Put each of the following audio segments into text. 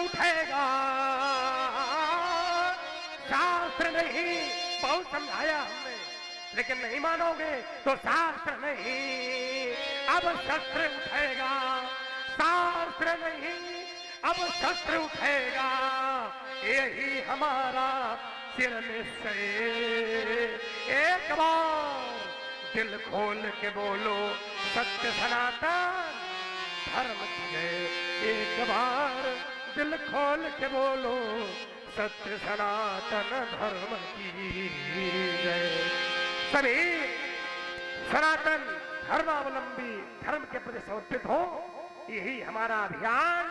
उठेगा। शास्त्र नहीं, बहुत समझाया हमने, लेकिन नहीं मानोगे तो शास्त्र नहीं, अब शस्त्र उठेगा। शास्त्र नहीं, अब शस्त्र उठेगा। यही हमारा चिर निश्चय। एक बार दिल खोल के बोलो, सत्य सनातन धर्म की जय। एक बार दिल खोल के बोलो, सत्य सनातन धर्म की जय। सभी सनातन धर्मावलंबी धर्म के प्रति समर्पित हो, यही हमारा अभियान।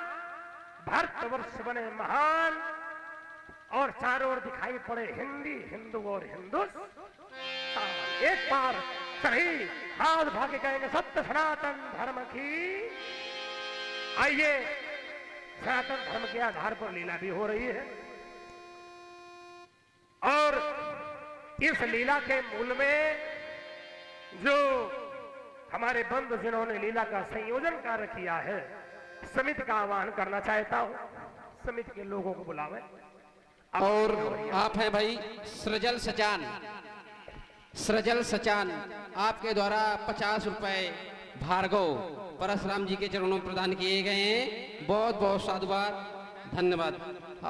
भारतवर्ष बने महान और चारों ओर दिखाई पड़े हिंदी, हिंदू और हिंदुस्तान। एक बार सभी हाथ भागे कहेंगे, सत्य सनातन धर्म की। आइए, सनातन धर्म के आधार पर लीला भी हो रही है, और इस लीला के मूल में जो हमारे बंधु जिन्होंने लीला का संयोजन कार्य किया है, समिति का आह्वान करना चाहता हूं। समिति के लोगों को बुलावे। और आप हैं भाई सृजल सचान, सृजल सचान, आपके द्वारा 50 रुपए भार्गव परशुराम जी के चरणों में प्रदान किए गए हैं। बहुत बहुत साधुवाद, धन्यवाद।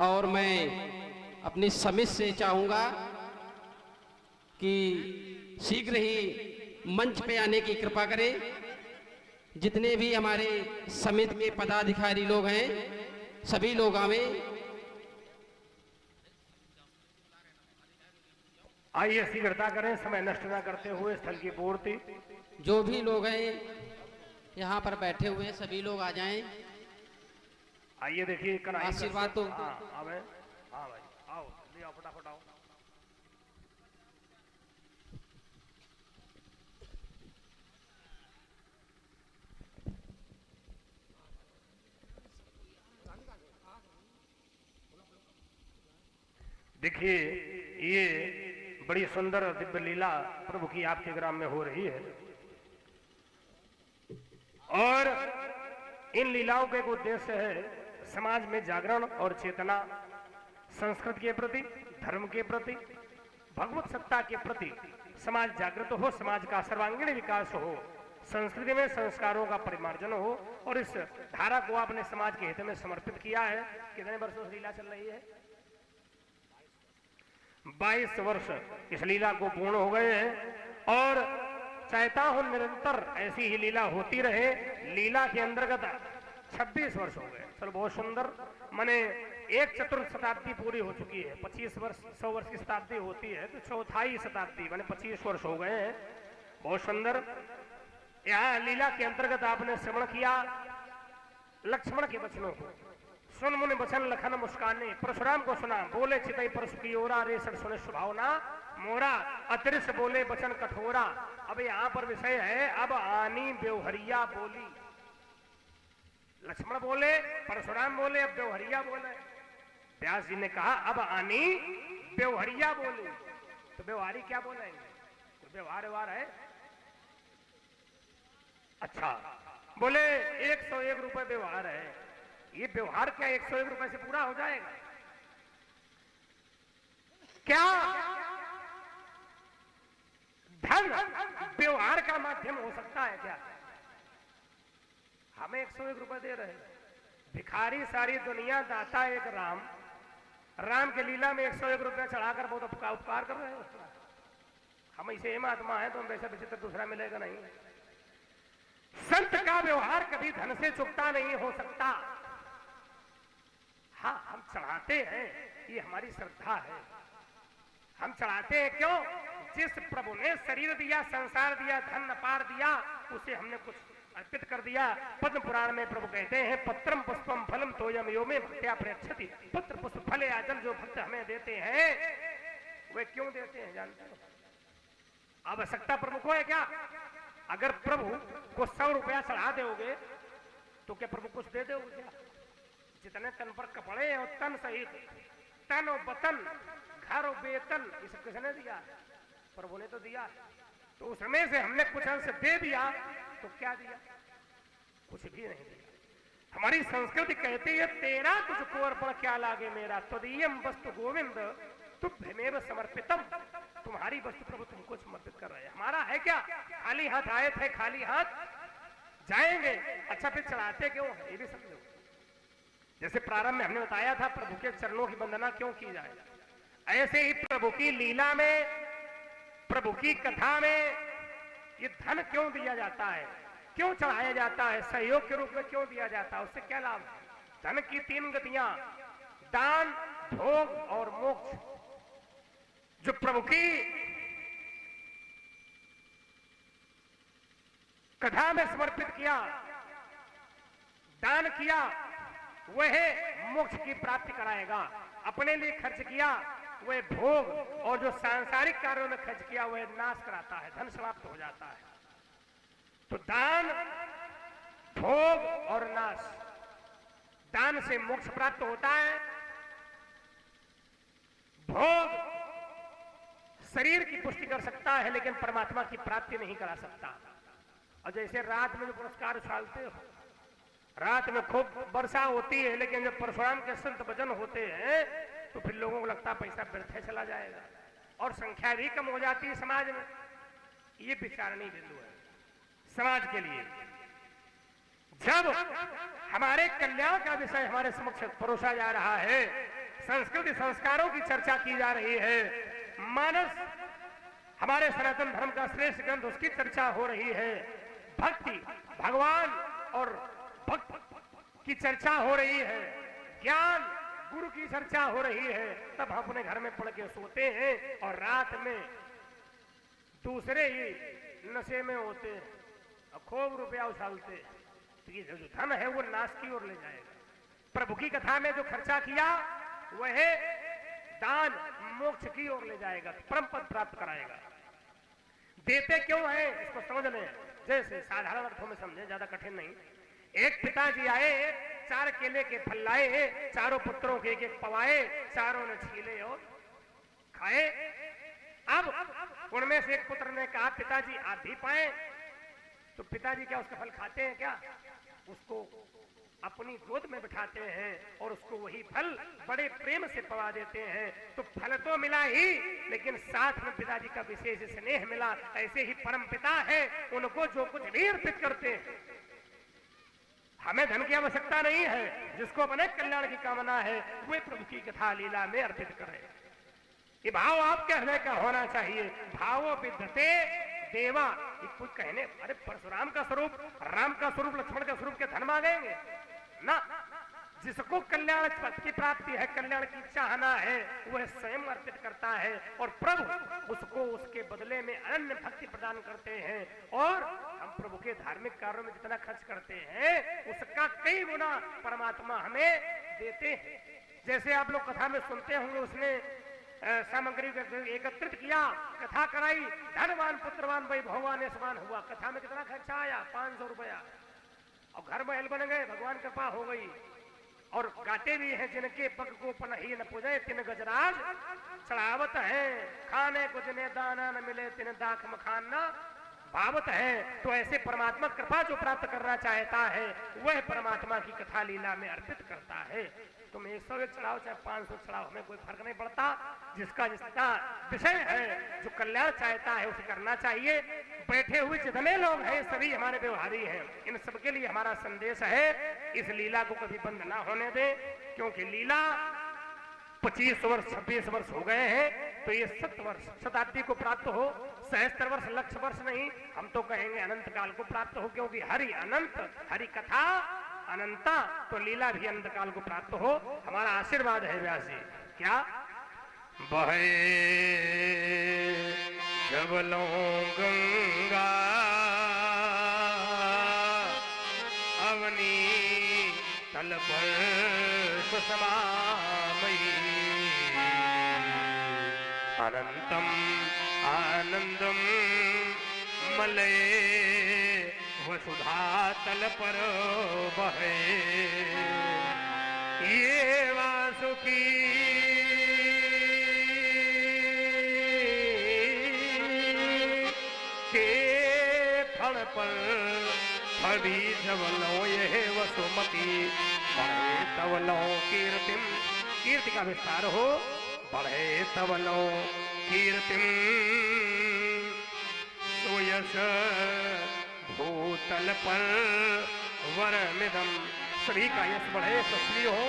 और मैं अपनी समिति से चाहूंगा कि शीघ्र ही मंच पे आने की कृपा करें। जितने भी हमारे समिति के पदाधिकारी लोग हैं, सभी लोग आवे। आइए, शीघ्रता करें, समय नष्ट न करते हुए स्थल की पूर्ति। जो भी लोग हैं यहाँ पर बैठे हुए हैं, सभी लोग आ जाएं। आइए, देखिए आशीर्वाद तो आवे। हाँ भाई, आओ, ले आओ, फटाफट आओ। देखिए, ये बड़ी सुंदर दिव्य लीला प्रभु की आपके ग्राम में हो रही है, और इन लीलाओं का एक उद्देश्य है समाज में जागरण और चेतना, संस्कृत के प्रति, धर्म के प्रति, भगवत सत्ता के प्रति समाज जागृत हो, समाज का सर्वांगीण विकास हो, संस्कृति में संस्कारों का परिमार्जन हो। और इस धारा को आपने समाज के हित में समर्पित किया है। कितने वर्षों से लीला चल रही है? 22 वर्ष इस लीला को पूर्ण हो गए हैं, और चाहता हूं निरंतर ऐसी ही लीला होती रहे। लीला के अंतर्गत 26 वर्ष हो गए। चलो, बहुत सुंदर। माने एक चतुर्थ शताब्दी पूरी हो चुकी है। 25 वर्ष, 100 वर्ष की शताब्दी होती है तो चौथाई शताब्दी माने 25 वर्ष हो गए हैं। बहुत सुंदर। यहाँ लीला के अंतर्गत आपने श्रवण किया लक्ष्मण के वचनों को। सुन मुनि वचन लखन मुस्काने, परशुराम को सुना, बोले चितई परशु की ओरा, रे सर सुने सुभावना मोरा, अतिरिक्त बोले वचन कठोरा। अब यहाँ पर विषय है, अब आनी व्यवहरिया बोली। लक्ष्मण बोले, परशुराम बोले, अब व्यवहरिया बोले। व्यास जी ने कहा, अब आनी व्यवहरिया बोली। तो व्यवहारी क्या बोलेंगे? तो व्यवहार है। अच्छा, बोले 101 रुपए व्यवहार है। ये व्यवहार क्या 101 रुपए से पूरा हो जाएगा क्या? धन व्यवहार का माध्यम हो सकता है क्या? हमें 101 रुपए दे रहे हैं। भिखारी सारी दुनिया, दाता एक राम। राम के लीला में 101 रुपया चढ़ाकर बहुत उपकार कर रहे हैं। हम ऐसे महात्मा है तो हम वैसा विचित्र दूसरा मिलेगा नहीं। संत का व्यवहार कभी धन से चुकता नहीं हो सकता। हाँ, हम चढ़ाते हैं, ये हमारी श्रद्धा है। हम चढ़ाते हैं क्यों? जिस प्रभु ने शरीर दिया, संसार दिया, धन अपार दिया, उसे हमने कुछ अर्पित कर दिया। पद्म पुराण में प्रभु कहते हैं, पत्रम पुष्पम फलम तोयम यो में भक्त्या प्रयच्छति। पत्र पुष्प फल या जल जो भक्त हमें देते हैं, वे क्यों देते हैं जानते हो? आवश्यकता प्रभु को है क्या? अगर प्रभु को 100 रुपया चढ़ा दोगे तो क्या प्रभु कुछ दे दोगे क्या? जितने तन पर कपड़े और तन सहित, तन और बतन, घर और वेतन, ये सब किसने दिया? प्रभु ने तो दिया। तो उसमें से हमने कुछ अंश दे दिया तो क्या दिया? कुछ भी नहीं दिया। हमारी संस्कृति कहती है तेरा तुझको अर्पण क्या लागे मेरा, तदीयम वस्तु गोविंद तुभ्यमेव समर्पितम। तुम्हारी वस्तु प्रभु तुमको समर्पित कर रहे हैं। हमारा है क्या? खाली हाथ आए थे, खाली हाथ जाएंगे। अच्छा फिर चढ़ाते क्यों है, ये भी समझो। जैसे प्रारंभ में हमने बताया था प्रभु के चरणों की वंदना क्यों की जाए, ऐसे ही प्रभु की लीला में, प्रभु की कथा में ये धन क्यों दिया जाता है, क्यों चढ़ाया जाता है, सहयोग के रूप में क्यों दिया जाता है, उससे क्या लाभ है? धन की 3 गतियां, दान, भोग और मोक्ष, जो प्रभु की कथा में समर्पित किया, दान किया, वह मोक्ष की प्राप्ति कराएगा। अपने लिए खर्च किया वह भोग, और जो सांसारिक कार्यों में खर्च किया वह नाश कराता है, धन समाप्त हो जाता है। तो दान, भोग और नाश, दान से मोक्ष प्राप्त होता है, भोग शरीर की पुष्टि कर सकता है लेकिन परमात्मा की प्राप्ति नहीं करा सकता। और जैसे रात में जो पुरस्कार उछालते हो, रात में खूब वर्षा होती है लेकिन जब परशुराम के संत भजन होते हैं तो फिर लोगों को लगता है पैसा व्यर्थ चला जाएगा और संख्या भी कम हो जाती है समाज में। ये विचारणीय बिंदु है समाज के लिए। जब हमारे कल्याण का विषय हमारे समक्ष परोसा जा रहा है, संस्कृति संस्कारों की चर्चा की जा रही है, मानस हमारे सनातन धर्म का श्रेष्ठ ग्रंथ उसकी चर्चा हो रही है, भक्ति, भगवान और भक्त की चर्चा हो रही है, ज्ञान, गुरु की चर्चा हो रही है, तब हम अपने घर में पढ़ के सोते हैं और रात में दूसरे ही नशे में होते हैं और खूब रुपया उछालते हैं। तो ये जो धन है वो नाश की ओर ले जाएगा। प्रभु की कथा में जो खर्चा किया वह दान मोक्ष की ओर ले जाएगा, परम पद प्राप्त कराएगा। देते क्यों है इसको समझ लें, जैसे साधारण अर्थों में समझे, ज्यादा कठिन नहीं। एक पिताजी आए, 4 केले के फल लाए, चारों पुत्रों के एक पवाए, चारों ने छीले और खाए। अब उनमें से एक पुत्र ने कहा पिताजी आप भी पाए। तो पिताजी क्या उसका फल खाते हैं क्या? उसको अपनी गोद में बिठाते हैं और उसको वही फल बड़े प्रेम से पवा देते हैं। तो फल तो मिला ही, लेकिन साथ में पिताजी का विशेष स्नेह मिला। ऐसे ही परम पिता है, उनको जो कुछ भी अर्पित करते हैं। हमें धन की आवश्यकता नहीं है, जिसको अपने कल्याण की कामना है वे प्रभु की कथा लीला में अर्पित करें। ये भाव आपके हृदय का होना चाहिए। भावो विद्यते देवा। कुछ कहने अरे परशुराम का स्वरूप, राम का स्वरूप, लक्ष्मण का स्वरूप के धन मांगेंगे ना। जिसको कल्याण की प्राप्ति है, कल्याण की चाहना है, वह स्वयं अर्पित करता है और प्रभु उसको उसके बदले में अनन्य भक्ति प्रदान करते हैं। और हम प्रभु के धार्मिक कार्यों में जितना खर्च करते हैं उसका कई गुना परमात्मा हमें देते हैं। जैसे आप लोग कथा में सुनते होंगे, उसने सामग्री एकत्रित किया, कथा कराई, धनवान पुत्रवान वैभववान यशवान हुआ। कथा में कितना खर्चा आया? 500 रुपया। और घर महल बन गए, भगवान कृपा हो गई। और गाते भी हैं जिनके पग को पनही न पूजे तिन गजराज चढ़ावत है, खाने को जिन्हें दाना न मिले तिन दाख मखान न भावत है। तो ऐसे परमात्मा कृपा जो प्राप्त करना चाहता है वह परमात्मा की कथा लीला में अर्पित करता है। तुम 101 चढ़ाओ चाहे 500 चढ़ाओ, हमें कोई फर्क नहीं पड़ता। जिसका जिसका विषय है, जो कल्याण चाहता है उसे करना चाहिए। बैठे हुए जितने लोग हैं सभी हमारे व्यवहारी हैं। इन सबके लिए हमारा संदेश है, इस लीला को कभी बंद ना होने दें, क्योंकि लीला 25 वर्ष 26 वर्ष हो गए हैं, तो ये 7 वर्ष शताब्दी को प्राप्त हो, सहस्त्र वर्ष लक्ष वर्ष नहीं, हम तो कहेंगे अनंत काल को प्राप्त हो। क्योंकि हरि अनंत, हरि कथा अनंता, तो लीला भी अनंत काल को प्राप्त हो। हमारा आशीर्वाद है व्यास जी। क्या बहे जबलों गंगा अवनी तल पर सुषमामयी, अनंतम आनंदम मलये वसुधा तल पर बहे। ये वासुकी के फल पर सभी जवलो ये वसुमती बढ़े तवलो कीर्तिम, कीर्ति का विस्तार हो, बढ़े तवलो कीर्तिम सुयश भूतल पर वरमिदम, सभी का यश बढ़े, यशस्वी हो,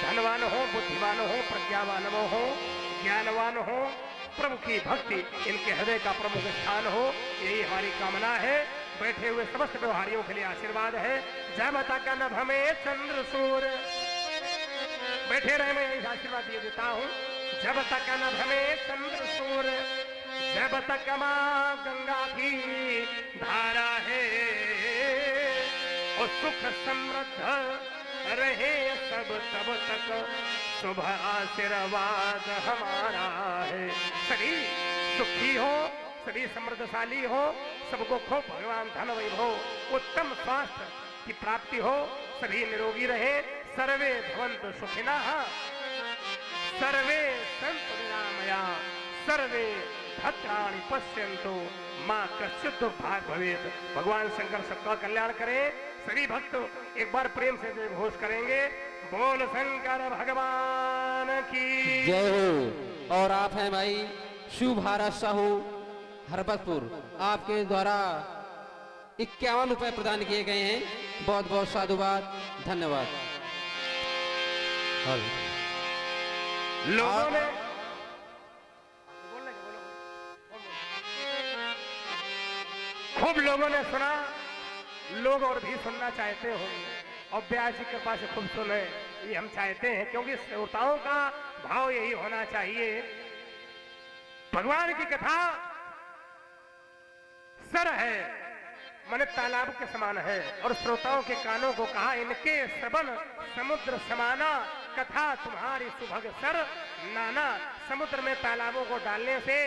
धनवान हो, बुद्धिमान हो, प्रज्ञावान हो, ज्ञानवान हो, प्रभु की भक्ति इनके हृदय का प्रमुख स्थान हो, यही हमारी कामना है। बैठे हुए समस्त व्यवहारियों के लिए आशीर्वाद है। जय माता का नभ में चंद्र सूर्य, बैठे रहे, मैं यही आशीर्वाद दिए देता हूँ। जब तक नभ में चंद्र सूर्य, जब तक माँ गंगा की धारा है, और सुख समृद्ध रहे सब, तब तक शुभ आशीर्वाद हमारा है। सभी सुखी हो, सभी समृद्धशाली हो, सबको खूब भगवान धन वैभव उत्तम स्वास्थ्य की प्राप्ति हो, सभी निरोगी रहे। सर्वे भवन्तु सुखिनः, सर्वे सन्तु निरामया, सर्वे भद्राणि पश्यन्तु मां कश्चित् दुर्भाग् भवेत्। भगवान शंकर सबका कल्याण करें। सभी भक्त एक बार प्रेम से जय घोष करेंगे, बोल शंकर भगवान की जय हो। और आप हैं भाई शिव भारत साहू हरपतपुर, आपके द्वारा 51 रुपए प्रदान किए गए हैं। बहुत बहुत साधुवाद, धन्यवाद। लोगों ने खूब लोगों ने सुना, लोग और भी सुनना चाहते होंगे, और व्यास जी के पास खूब सुने, ये हम चाहते हैं, क्योंकि श्रोताओं का भाव यही होना चाहिए। भगवान की कथा सर है, माने तालाब के समान है, और श्रोताओं के कानों को कहा, इनके श्रवण समुद्र समाना, कथा तुम्हारी सुभग सर नाना। समुद्र में तालाबों को डालने से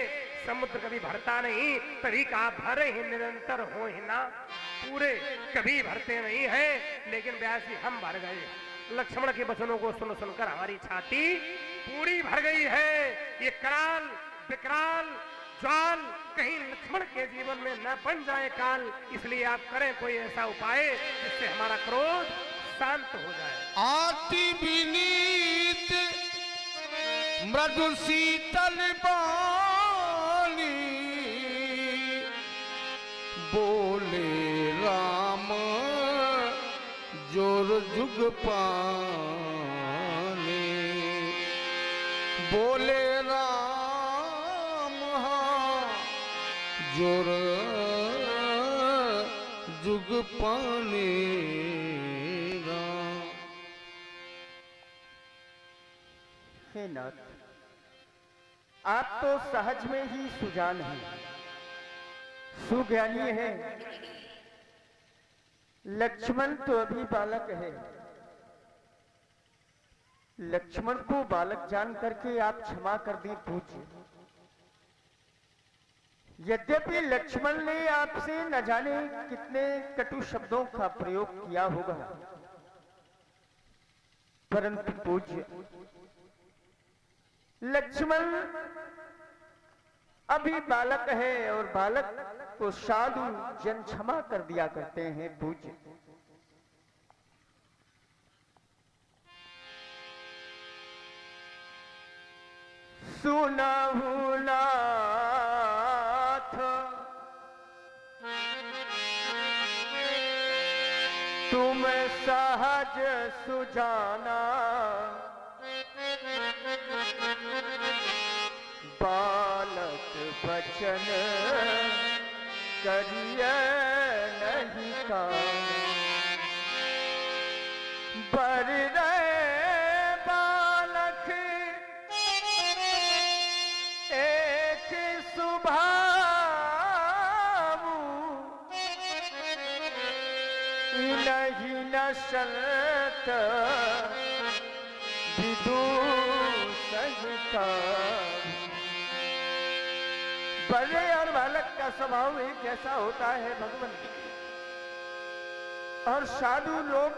समुद्र कभी भरता नहीं, तभी कहा भरे ही निरंतर हो ही ना पूरे, कभी भरते नहीं है। लेकिन व्यास जी हम भर गए, लक्ष्मण के वचनों को सुन सुनकर हमारी छाती पूरी भर गई है। ये कराल विकराल ज्वाल कहीं लक्ष्मण के जीवन में न बन जाए काल, इसलिए आप करें कोई ऐसा उपाय जिससे हमारा क्रोध शांत हो जाए। आती विनीत मृदु शीतल बानी, बोले राम जोर जुग पानी, बोले राम जोर जुग पानी राम। हे नाथ, आप तो सहज में ही सुजान हैं, सुज्ञानी हैं। लक्ष्मण तो अभी बालक है, लक्ष्मण को बालक जान करके आप क्षमा कर दी पूज्य। यद्यपि लक्ष्मण ने आपसे न जाने कितने कटु शब्दों का प्रयोग किया होगा, परंतु पूज्य लक्ष्मण अभी बालक है, और बालक को साधु जन क्षमा कर दिया करते हैं पूज्य। सुनाहु नाथ तुम सहज सुजाना, बालक बचन करिय नहीं काना, बर रहे बालक एक सुभावु, नहीं नशत विदु सहिता। बड़े और बालक का स्वभाव एक जैसा होता है भगवान, और साधु लोग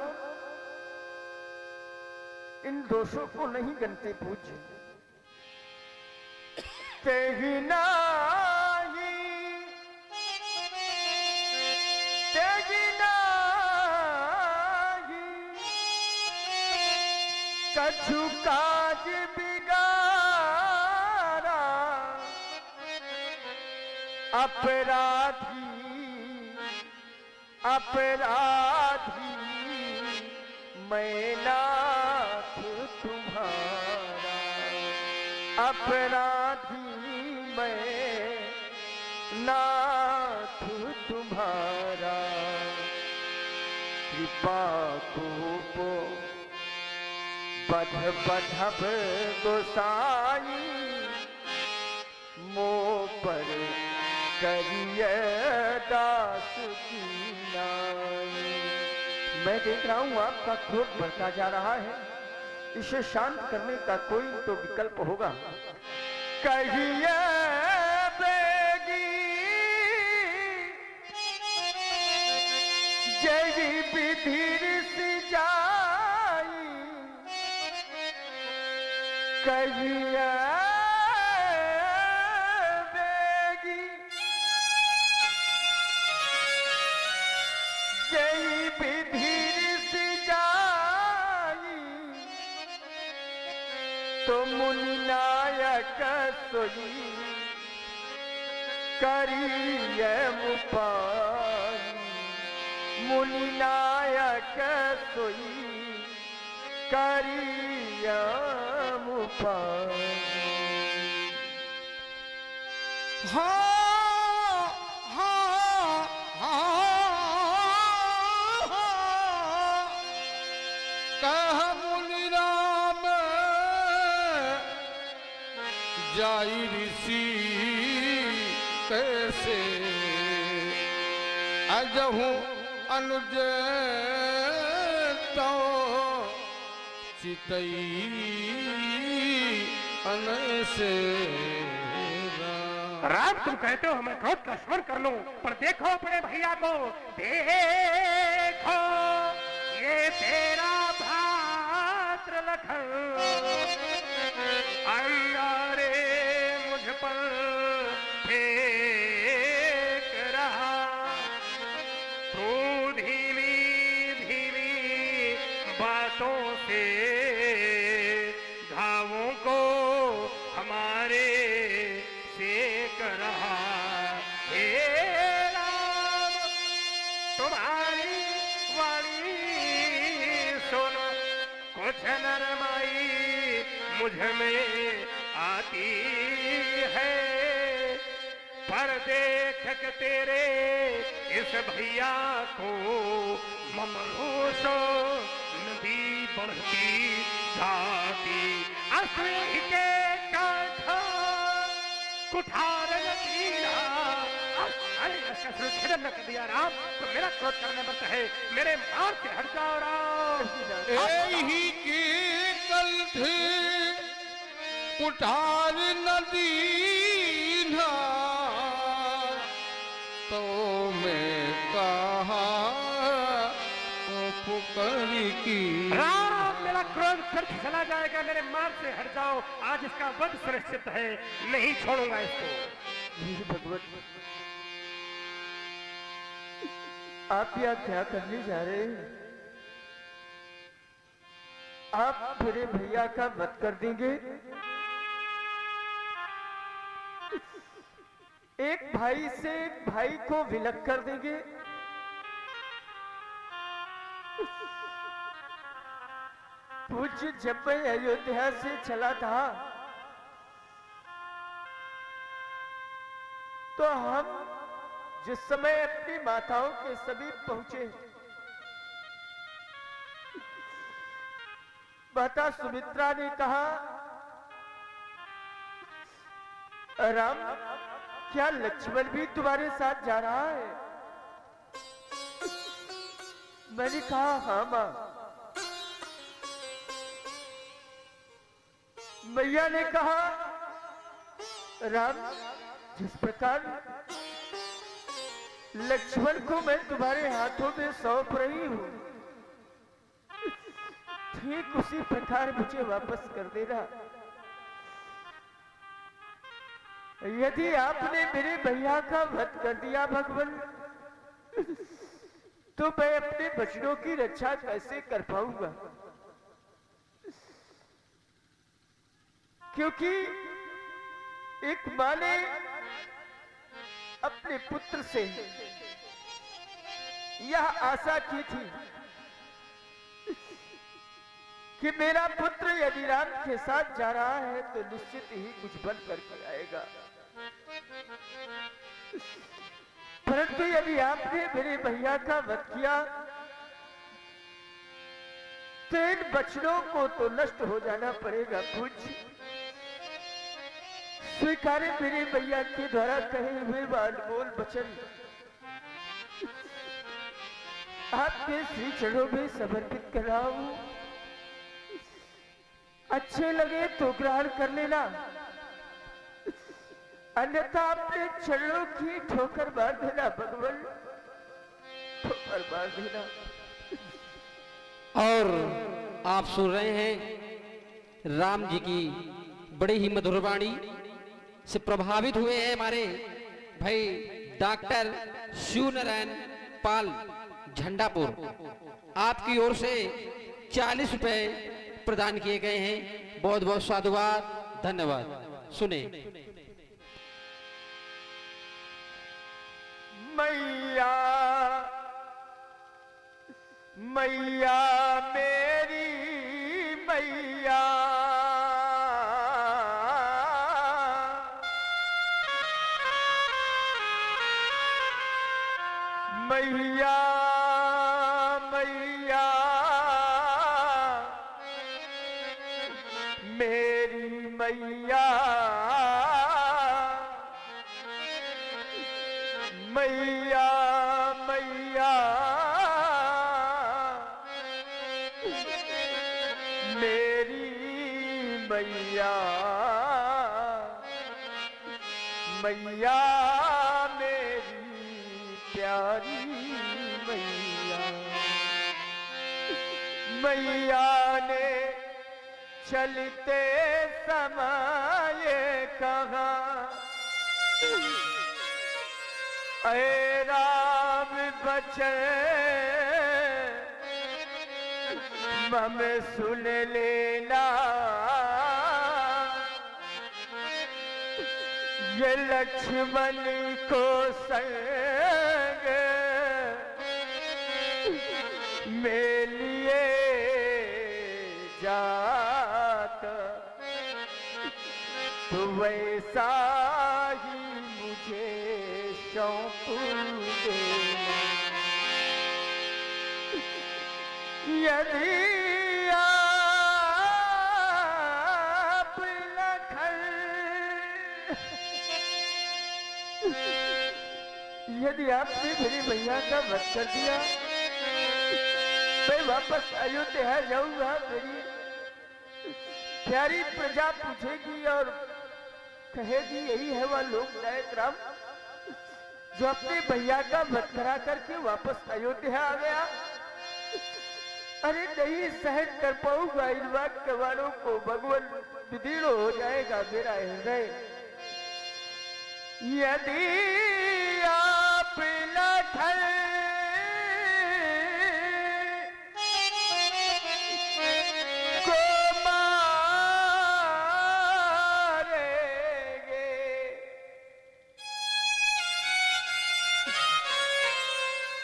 इन दोषों को नहीं गनते पूज्य। तेहि नाही, तेहि नाही कछु काज बिगाड़ा अपराधी अपराधी मैं नाथ तुम्हारा अपराधी मैं नाथ तुम्हारा कृपा को बध बधब गोसाई मो पर करिए दास की नाई। मैं देख रहा हूं आपका क्रोध बढ़ता जा रहा है, इसे शांत करने का कोई तो विकल्प होगा। कहिए बेगी जय विधिर सी जाई कहिए बेगी जय विधिर सी जाई तो मुनि नायक सोई करिय मुपाई मुनि नायक सोई करिय मुपाई। कह मुनि राम जाई ऋषि कैसे अजहूं अनुज तो चितई अनसे राम तुम कहते हो मैं क्रोध का स्मरण कर लूं, पर देखो अपने भैया को, देखो ये तेरा भात्र लखन अंगारे मुझ पर फेंक रहा। तू धीमी धीमी बातों से घावों को हमारे सेक रहा। हे राम तुम्हारी वाणी सुन कुछ नरमाई मुझ में आती है, पर देख के तेरे इस भैया को ममरूसो नदी बढ़ती जाती। असुर के कंठ कुठार न दीना छेदन न कर दिया। राम तो मेरा क्रोध करने पर है, मेरे मार से हट जाओ राम। एही के कंठे कुठार नदी ना तो मैं कहा पुकारी की। राम मेरा क्रोध फिर चला जाएगा, मेरे मार से हट जाओ। आज इसका वध सुनिश्चित है, नहीं छोड़ूंगा इसको। भगवत आप यहाँ क्या करने जा रहे हैं? आप मेरे भैया का वध कर देंगे? एक भाई से एक भाई को विलग कर देंगे? पूज्य जब मैं अयोध्या से चला था तो हम जिस समय अपनी माताओं के समीप पहुंचे, माता सुमित्रा ने कहा, राम क्या लक्ष्मण भी तुम्हारे साथ जा रहा है? मैंने कहा हाँ मां। मैया ने कहा, राम जिस प्रकार लक्ष्मण को मैं तुम्हारे हाथों में सौंप रही हूं, ठीक उसी प्रकार मुझे वापस कर देना। यदि आपने मेरे भैया का वध कर दिया भगवान, तो मैं अपने बचनों की रक्षा कैसे कर पाऊंगा? क्योंकि एक मां ने अपने पुत्र से यह आशा की थी कि मेरा पुत्र यदि राम के साथ जा रहा है तो निश्चित ही कुछ बन करके आएगा, परंतु यदि आपने मेरे भैया का वध किया तो इन बचनों को तो नष्ट हो जाना पड़ेगा। पूज्य स्वीकारे मेरे भैया के द्वारा कहे हुए अनमोल वचन आपके श्री चरणों में समर्पित कर रहा हूं। अच्छे लगे तो ग्रहण कर लेना, अन्यथा अपने चरणों की ठोकर मार देना भगवान, ठोकर मार देना। और आप सुन रहे हैं राम जी की बड़ी ही मधुर वाणी से प्रभावित हुए हैं हमारे भाई डॉक्टर शिव नारायण पाल झंडापुर। आपकी ओर से 40 रुपए प्रदान किए गए हैं। बहुत बहुत साधुवाद, धन्यवाद। सुने। मैया मैया मेरी मैया, मैया मैया मेरी मैया, मैया मैया मेरी मैया, मैया मेरी प्यारी मैया। मैया ने चलते समय कहा ऐ राम बचे मम सुन लेना, ये लक्ष्मण को संग में लिए जात, तो वैसा ही मुझे सौंप देना। यदि आप लखन, यदि आपने मेरे भैया का वध कर दिया, मैं वापस अयोध्या जाऊंगा। मेरी प्यारी प्रजा पूछेगी और कहेगी यही है वह लोकनायक राम जो अपने भैया का वध करा करके वापस अयोध्या आ गया। अरे नहीं सहन कर पाऊंगा इन वाक्य वालों को, भगवान विदीर्ण हो जाएगा मेरा हृदय। यदि आप लखन को मारेंगे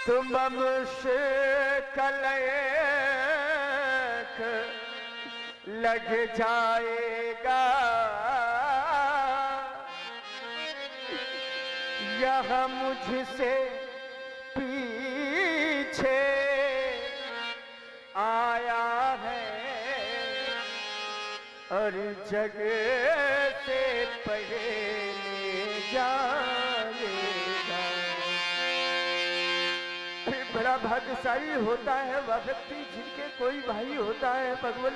तो मनुष्य कलंक लग जाएगा। यह मुझसे पीछे आया है और जग से पहले जाएगा। बड़ा भाग्यशाली होता है वह व्यक्ति जिनके कोई भाई होता है भगवान।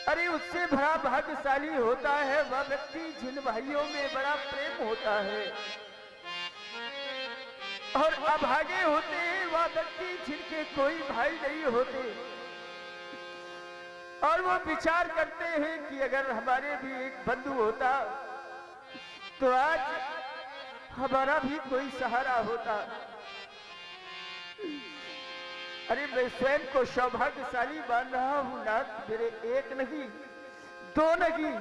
अरे उससे बड़ा भाग्यशाली होता है वह व्यक्ति जिन भाइयों में बड़ा प्रेम होता है। और अभागे होते हैं वह व्यक्ति जिनके कोई भाई नहीं होते और वो विचार करते हैं कि अगर हमारे भी एक बंधु होता तो आज हमारा भी कोई सहारा होता। अरे मैं स्वयं को सौभाग्यशाली मान रहा हूं नाथ, मेरे एक नहीं दो नहीं,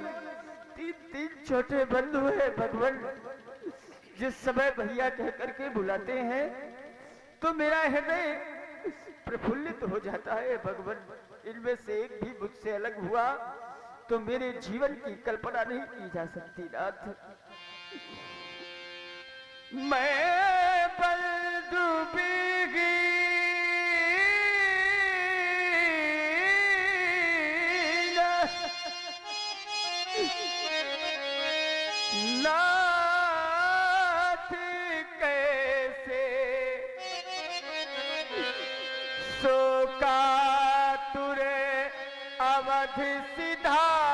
तीन तीन छोटे बंधु है भगवान। जिस समय भैया कह करके बुलाते हैं तो मेरा हृदय प्रफुल्लित हो जाता है भगवान। इनमें से एक भी मुझसे अलग हुआ तो मेरे जीवन की कल्पना नहीं की जा सकती नाथ। मैं बंधु बीगी नाथ कैसे सो कातुरे अवध सिधाऊंगा।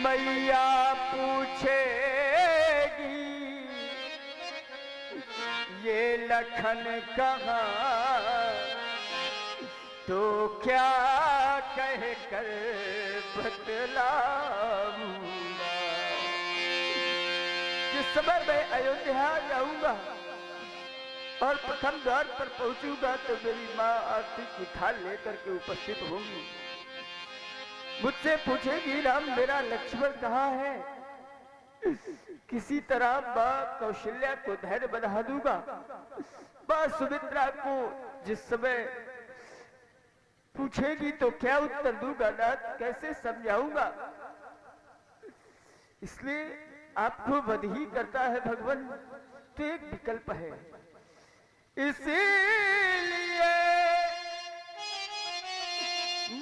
मैया पूछेगी ये लखन कहाँ, तो क्या कह कर बतलाऊंगा। जिस समय मैं अयोध्या जाऊंगा और प्रथम द्वार पर पहुंचूंगा तो मेरी माँ आरती की थाल लेकर के उपस्थित होंगी। मुझसे पूछेगी राम मेरा लक्ष्मण कहाँ है। किसी तरह माँ कौशल्या को धैर्य बना दूंगा। माँ सुमित्रा को जिस समय पूछेगी तो क्या उत्तर दूंगा नाथ, कैसे समझाऊंगा। इसलिए आपको वध ही करता है भगवान, तो एक विकल्प है। इसीलिए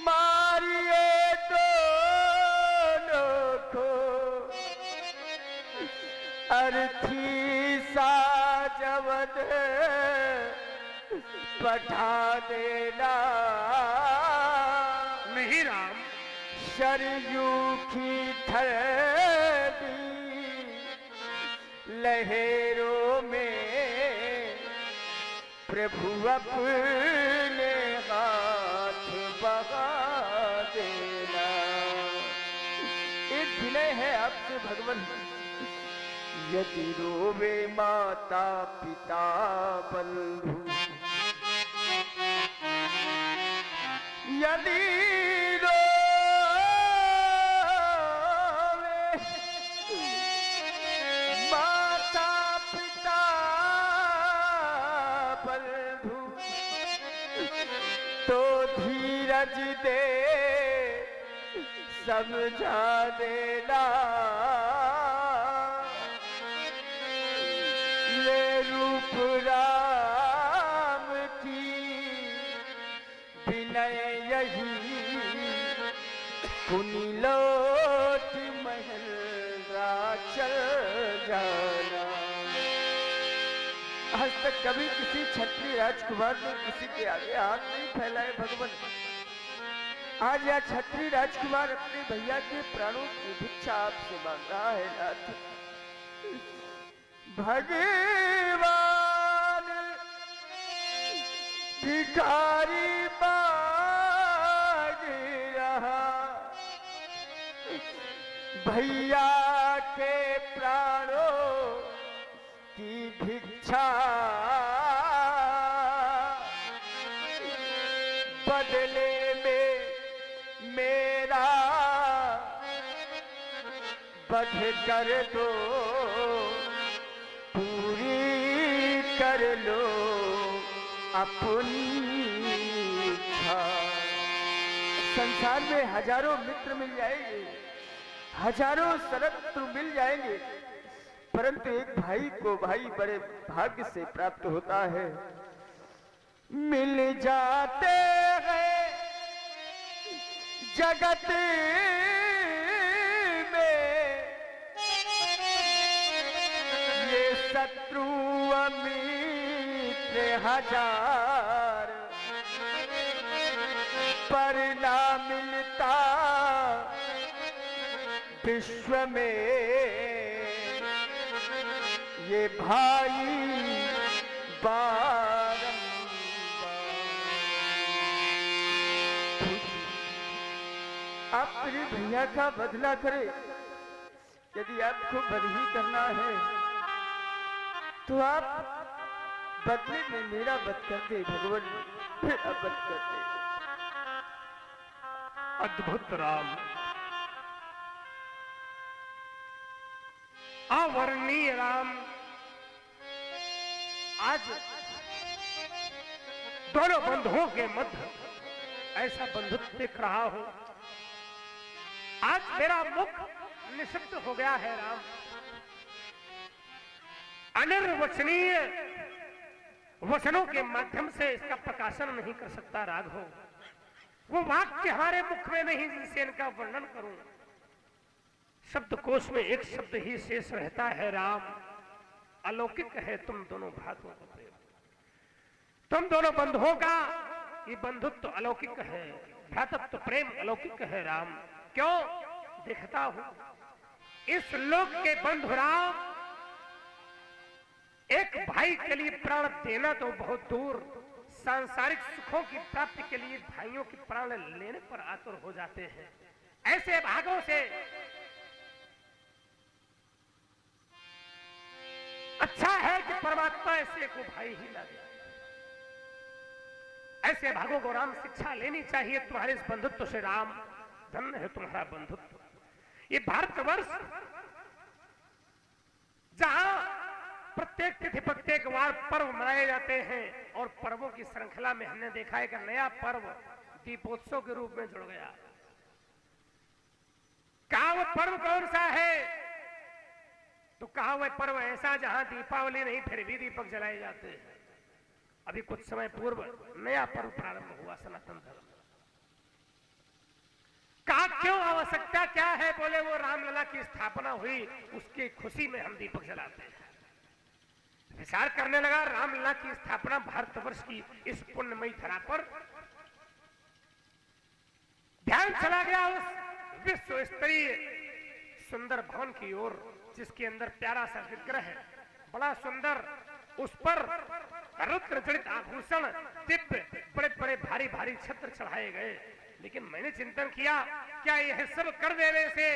मारिए दोनों को अर्थी सा जवद पठा देना। नहीं राम, सरयू की ठंडी लहरों में प्रभु अपने हाथ बहा देना। एक विनय है आपसे भगवान, यदि रोवे माता पिता बंधु, यदि रोवे माता पिता बंधु, तो धीरज दे समझा देना। ये रूप राम की विनय यही, पुनि लौट महल चल जाना। आज तक कभी किसी क्षत्रिय राजकुमार ने किसी के आगे हाथ नहीं फैलाए भगवान। आज यह क्षत्रिय राजकुमार अपने भैया के प्राणों की भिक्षा आपसे मांग रहा है नाथ। भगवान भिखारी मांग रहा, भैया के प्राणों की भिक्षा। बदले में मेरा वध कर दो, पूरी कर लो अपनी इच्छा। संसार में हजारों मित्र मिल जाएंगे, हजारों शत्रु मिल जाएंगे, परंतु एक भाई को भाई बड़े भाग्य से प्राप्त होता है। मिल जाते हैं जगत में ये शत्रु मित्र हजार, पर ना मिलता विश्व में ये भाई आप मेरे भैया का बदला करें। यदि आपको वध ही करना है तो आप बदले में मेरा वध कर दे भगवान, मेरा वध कर दे। अद्भुत राम, अवर्णीय राम। आज दोनों बंधुओं के मध्य ऐसा बंधुत्व दिख रहा हूं। आज मेरा मुख निशब्द हो गया है राम। अनिर्वचनीय वचनों के माध्यम से इसका प्रकाशन नहीं कर सकता राघव। वो वाक्य हमारे मुख में नहीं जिनसे इनका वर्णन करूं। शब्दकोश में एक शब्द ही शेष रहता है राम, अलौकिक है तुम दोनों भाइयों का प्रेम। तुम दोनों बंधुओं का ये बंधुत्व तो अलौकिक है, भ्रातृत्व प्रेम अलौकिक है राम। क्यों? देखता हूं इस लोक के बंधु राम, एक भाई के लिए प्राण देना तो बहुत दूर, सांसारिक सुखों की प्राप्ति के लिए भाइयों के प्राण लेने पर आतुर हो जाते हैं। ऐसे भागों से अच्छा है कि परमात्मा ऐसे को भाई ही ना दे। ऐसे भागों को राम शिक्षा लेनी चाहिए तुम्हारे इस बंधुत्व से राम। धन्य है तुम्हारा बंधुत्व। ये भारतवर्ष जहां प्रत्येक तिथि प्रत्येक वार पर्व मनाए जाते हैं, और पर्वों की श्रृंखला में हमने देखा है कि नया पर्व दीपोत्सव के रूप में जुड़ गया। कहा वो पर्व कौन सा है? तो कहा वह पर्व ऐसा जहां दीपावली नहीं फिर भी दीपक जलाए जाते हैं। अभी कुछ समय पूर्व नया पर्व प्रारंभ हुआ सनातन धर्म। कहा क्यों, आवश्यकता क्या है? बोले वो रामलला की स्थापना हुई, उसकी खुशी में हम दीपक जलाते हैं। विचार करने लगा, रामलला की स्थापना भारतवर्ष की इस पुण्यमयी धरा पर। ध्यान चला गया उस विश्व स्तरीय सुंदर भवन की ओर, जिसके अंदर प्यारा सा विग्रह है, बड़ा सुंदर। उस पर रुद्र जड़ित आभूषण, दिव्य बड़े बड़े भारी भारी छत्र चढ़ाए गए। लेकिन मैंने चिंतन किया, क्या यह सब कर देने से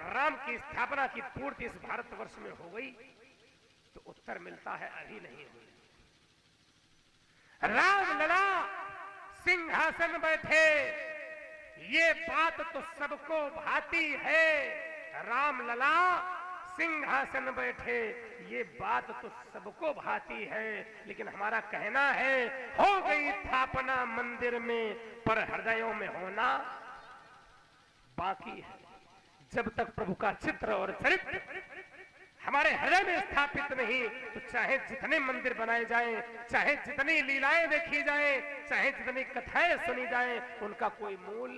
राम की स्थापना की पूर्ति इस भारतवर्ष में हो गई? तो उत्तर मिलता है अभी नहीं हुई। रामलला सिंहासन बैठे, ये बात तो सबको भाती है। रामलला सिंहासन बैठे, ये बात तो सबको भाती है। लेकिन हमारा कहना है, हो गई स्थापना मंदिर में, पर हृदयों में होना बाकी है। जब तक प्रभु का चित्र और चरित्र हमारे हृदय में स्थापित नहीं, तो चाहे जितने मंदिर बनाए जाएं, चाहे जितनी लीलाएं देखी जाएं, चाहे जितनी कथाएं सुनी जाएं, उनका कोई मूल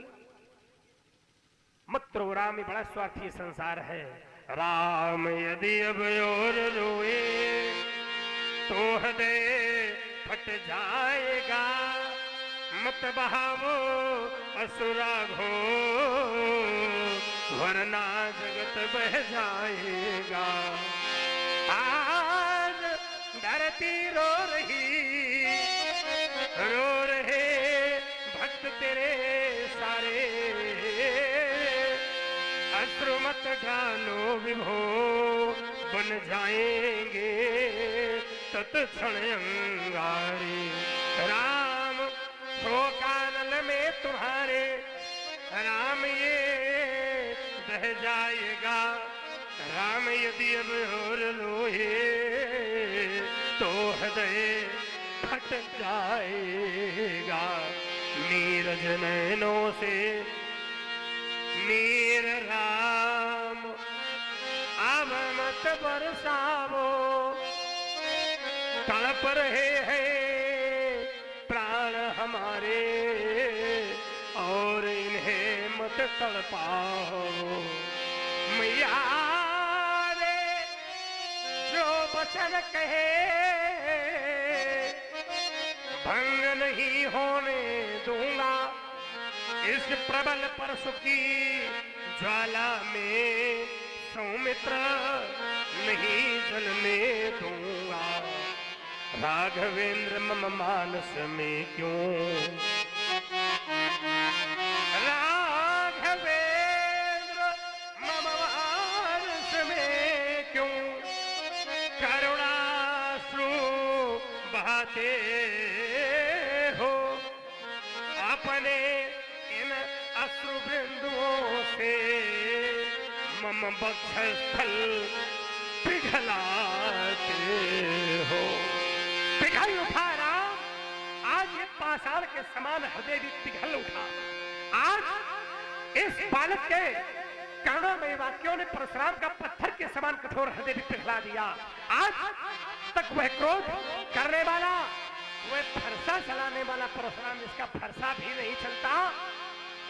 मत। राम ही बड़ा स्वार्थी संसार है। राम यदि अब और रोए तो हृदय फट जाएगा, मत बहावो असुरा घो, वरना जगत बह जाएगा। आज धरती रो रहे भक्त तेरे सारे, अश्रु मत डालो विभो, बन जाएंगे तत्क्षण अंगारे। राम शोकानल में तुम्हारे, राम ये बह जाएगा। राम यदि अब और लोहे तो हृदय फट जाएगा। नीरज नैनों से नीर राम अब मत बरसावो, तड़प रहे हैं प्राण हमारे, और इन्हें मत तड़पाओ। मैया रे जो वचन कहे भंग नहीं होने दूंगा, इस प्रबल परशु की ज्वाला में सौमित्र नहीं जलने दूंगा। राघवेंद्र मम मानस में क्यों, राघवेंद्र मम मानस में क्यों, करुणाश्रु बहाते हो। अपने इन अश्रु बिंदुओं से मम वक्षस्थल पिघलाते हो। पिघल उठा राम, आज ये पाषाण के समान हृदय भी पिघल उठा। आज इस बालक के करुणामय वाक्यों ने परशुराम का पत्थर के समान कठोर हृदय भी पिघला दिया। आज तक वह क्रोध करने वाला, वह फरसा चलाने वाला परशुराम, जिसका फरसा भी नहीं चलता,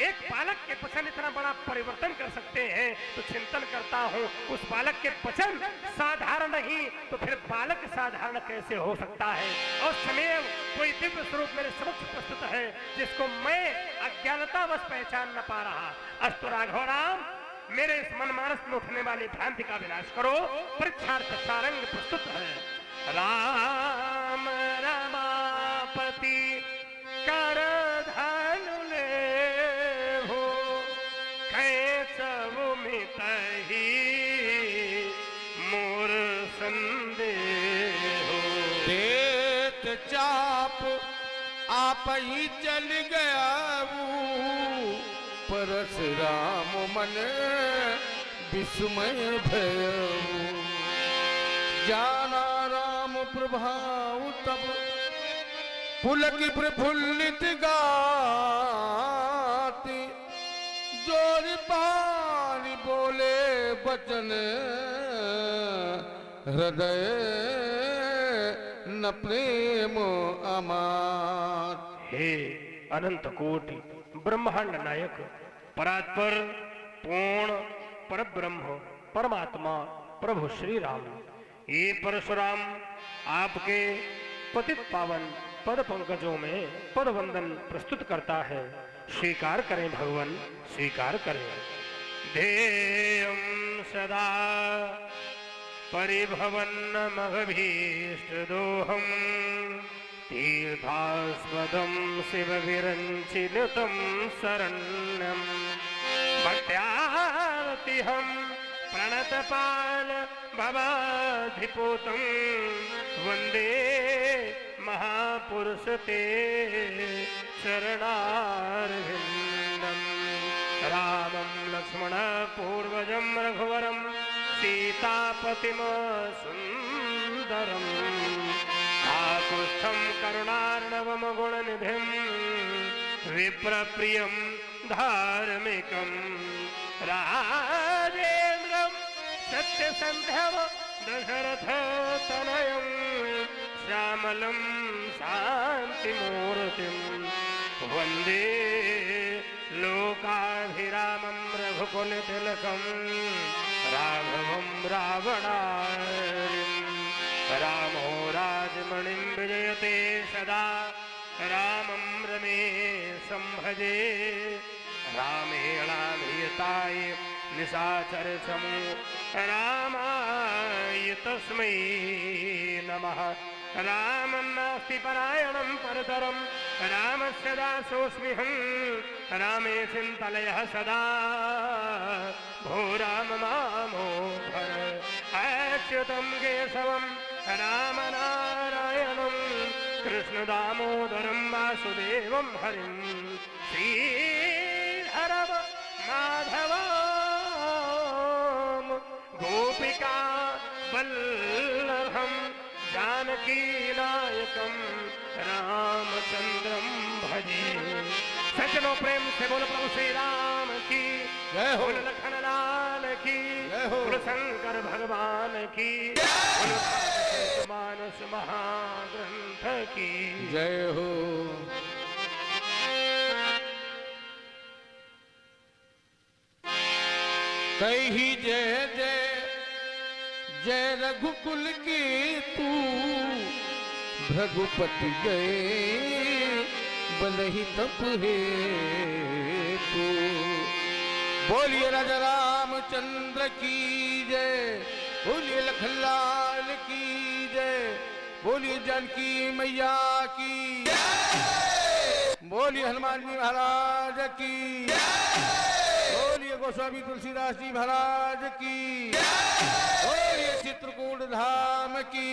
एक बालक के वचन इतना बड़ा परिवर्तन कर सकते हैं। तो चिंतन करता हूँ, उस बालक के वचन साधारण नहीं तो फिर बालक साधारण कैसे हो सकता है। और समय कोई दिव्य स्वरूप मेरे समक्ष प्रस्तुत है, जिसको मैं अज्ञानतावश पहचान न पा रहा। अस्तु राघव राम, मेरे इस मनमानस में उठने वाली भ्रांति का विनाश करो। परीक्षार्थ सारंग प्रस्तुत है। राम रमापति कर धनु ले हो, कैसव मित ही मोर संदेहो। देत चाप आप ही चल गया वो, परशुराम मन विस्मय भयऊ। जाना राम प्रभाव तब पुलक प्रफुल्लित गाती, जोर पानी बोले बचन हृदय न प्रेम अमार। हे अनंत कोटि ब्रह्मांड नायक, परात्पर पूर्ण परब्रह्म परमात्मा प्रभु श्री राम, ये परशुराम आपके पतित पावन पद पंकजों में पद वंदन प्रस्तुत करता है। स्वीकार करें भगवान, स्वीकार करें। ध्येयं सदा परिभवन्नमभीष्ट दोहम, तीर्थास्पदं शिव विरञ्चिनुतं शरण्यं। भक्त्यार्तिहं प्रणतपाल भवाधिपूतं, वन्दे महापुरुष ते शरणारविन्दम्। रामं लक्ष्मण पूर्वजं रघुवरं, सीतापतिम सुन्दरम्। आकुष्ठं करुणार्णवं गुणनिधिं, विप्रप्रियं धार्मिकं। राजेन्द्रं सत्यसन्ध्यं दशरथतनयं, श्यामलं शान्तिमूर्तिं। वन्दे लोकाभिरामं रघुकुलतिलकं, राघवं रावणारिम्। रामो राजमणिं विजयते सदा, रामं रमेशं भजे। रामेणाभियताय निशाचर समो, रामाय तस्मै नमः। रामं नास्ति परायणं परतरं, रामस्य दासोऽस्म्यहं। रामे चिन्तलयः सदा, भो राम मामोधर। अच्युतं केशवं रामनारायणं, कृष्णदामोदरं वासुदेवं हरिं। श्रीधरं माधवं गोपिका वल्लभं, जानकी नायकं रामचंद्रम भजे। सज्जनों प्रेम से बोल प्रभु श्री राम की जय हो। बोल लखन लाल की जय हो। बोल शंकर भगवान की, बोल मानस महाग्रंथ की जय हो। कही जय जय जय रघुकुल की तू, भृगुपति गए बलहि तप है तू। बोलिए राजा रामचंद्र की जय, बोलिए लखनलाल की जय, बोलिए जानकी मैया की, बोलिए हनुमान जी महाराज की, बोलिए गोस्वामी तुलसीदास जी महाराज की, बोलिए चित्रकूट धाम की।